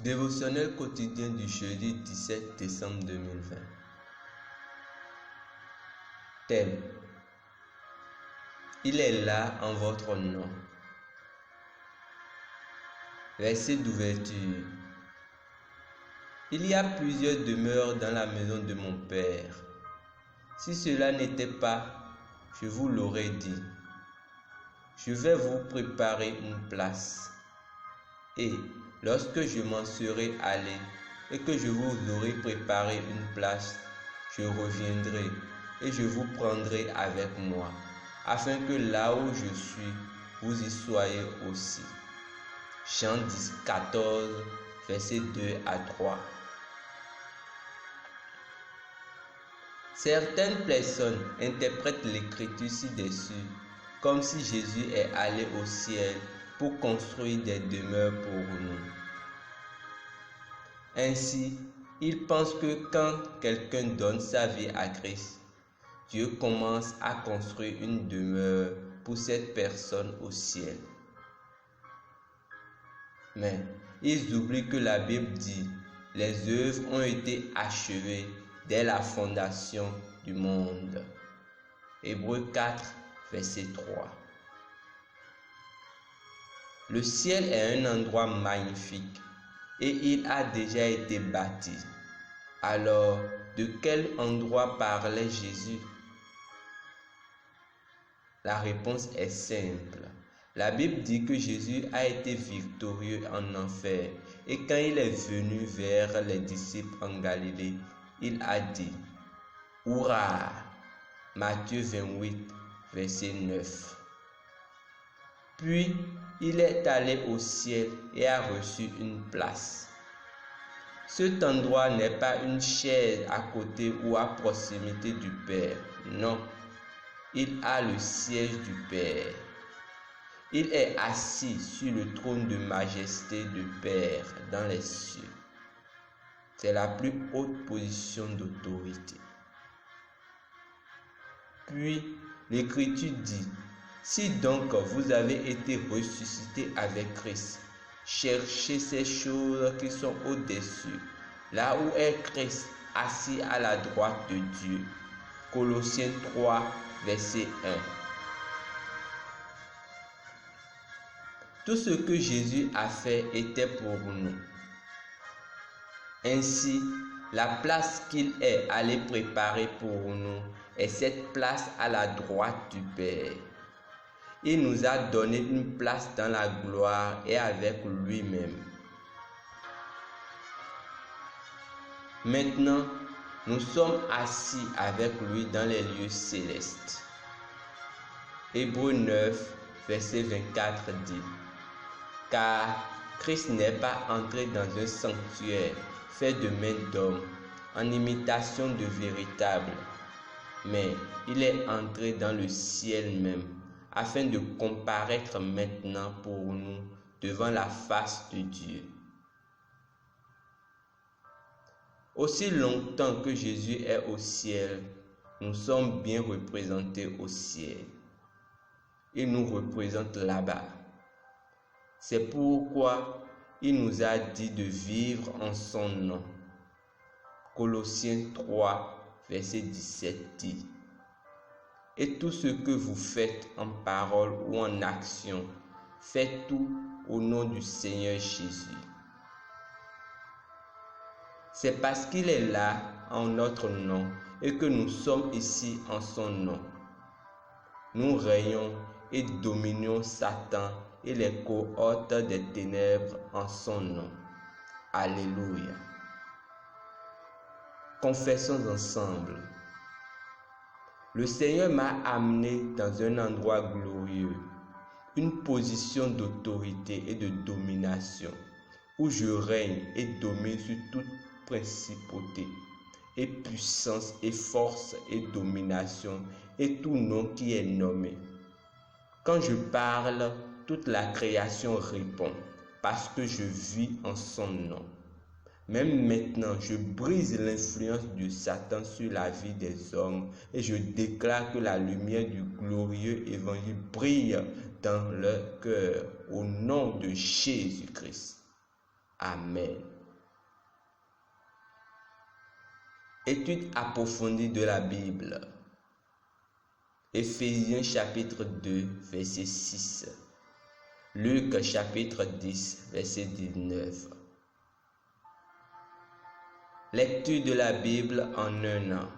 Dévotionnel quotidien du jeudi 17 décembre 2020. Thème: Il est là en votre nom. Verset d'ouverture. Il y a plusieurs demeures dans la maison de mon Père. Si cela n'était pas, je vous l'aurais dit. Je vais vous préparer une place. Et lorsque je m'en serai allé et que je vous aurai préparé une place, je reviendrai et je vous prendrai avec moi, afin que là où je suis, vous y soyez aussi. Jean 14, versets 2 à 3. Certaines personnes interprètent l'écriture ci-dessus comme si Jésus est allé au ciel pour construire des demeures pour nous. Ainsi, ils pensent que quand quelqu'un donne sa vie à Christ, Dieu commence à construire une demeure pour cette personne au ciel. Mais ils oublient que la Bible dit: les œuvres ont été achevées dès la fondation du monde. Hébreux 4, verset 3. Le ciel est un endroit magnifique et il a déjà été bâti. Alors, de quel endroit parlait Jésus? La réponse est simple. La Bible dit que Jésus a été victorieux en enfer et quand il est venu vers les disciples en Galilée, il a dit: Hurrah! Matthieu 28, verset 9. Puis, il est allé au ciel et a reçu une place. Cet endroit n'est pas une chaise à côté ou à proximité du Père. Non, il a le siège du Père. Il est assis sur le trône de majesté du Père dans les cieux. C'est la plus haute position d'autorité. Puis, l'Écriture dit: si donc vous avez été ressuscité avec Christ, cherchez ces choses qui sont au-dessus, là où est Christ assis à la droite de Dieu. Colossiens 3, verset 1. Tout ce que Jésus a fait était pour nous. Ainsi, la place qu'il est allé préparer pour nous est cette place à la droite du Père. Il nous a donné une place dans la gloire et avec lui-même. Maintenant, nous sommes assis avec lui dans les lieux célestes. Hébreux 9, verset 24 dit: Car Christ n'est pas entré dans un sanctuaire fait de mains d'hommes, en imitation de véritable, mais il est entré dans le ciel même, afin de comparaître maintenant pour nous devant la face de Dieu. Aussi longtemps que Jésus est au ciel, nous sommes bien représentés au ciel. Il nous représente là-bas. C'est pourquoi il nous a dit de vivre en son nom. Colossiens 3, verset 17 dit: Et tout ce que vous faites en parole ou en action, faites tout au nom du Seigneur Jésus. C'est parce qu'il est là en notre nom et que nous sommes ici en son nom. Nous régnons et dominions Satan et les cohortes des ténèbres en son nom. Alléluia. Confessons ensemble. Le Seigneur m'a amené dans un endroit glorieux, une position d'autorité et de domination, où je règne et domine sur toute principauté, et puissance et force et domination, et tout nom qui est nommé. Quand je parle, toute la création répond, parce que je vis en son nom. Même maintenant, je brise l'influence de Satan sur la vie des hommes et je déclare que la lumière du glorieux évangile brille dans leur cœur au nom de Jésus-Christ. Amen. Étude approfondie de la Bible. Éphésiens chapitre 2, verset 6. Luc chapitre 10, verset 19. Lecture de la Bible en un an.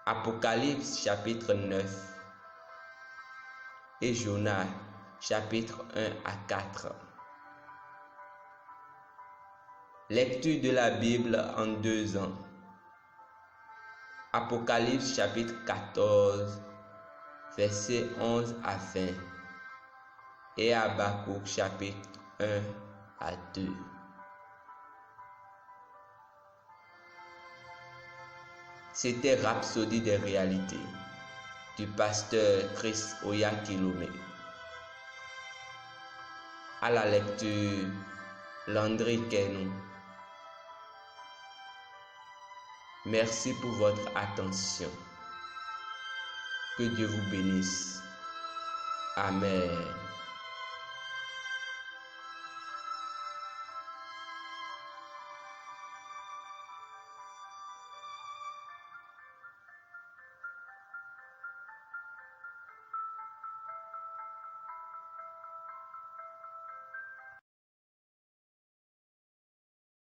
Apocalypse chapitre 9 et Jonas chapitre 1 à 4. Lecture de la Bible en 2 ans. Apocalypse chapitre 14, verset 11 à 20 et Habakkuk chapitre 1 à 2. C'était Rhapsodie des réalités du pasteur Chris Oyakhilome. À la lecture, Landry Kenou. Merci pour votre attention. Que Dieu vous bénisse. Amen.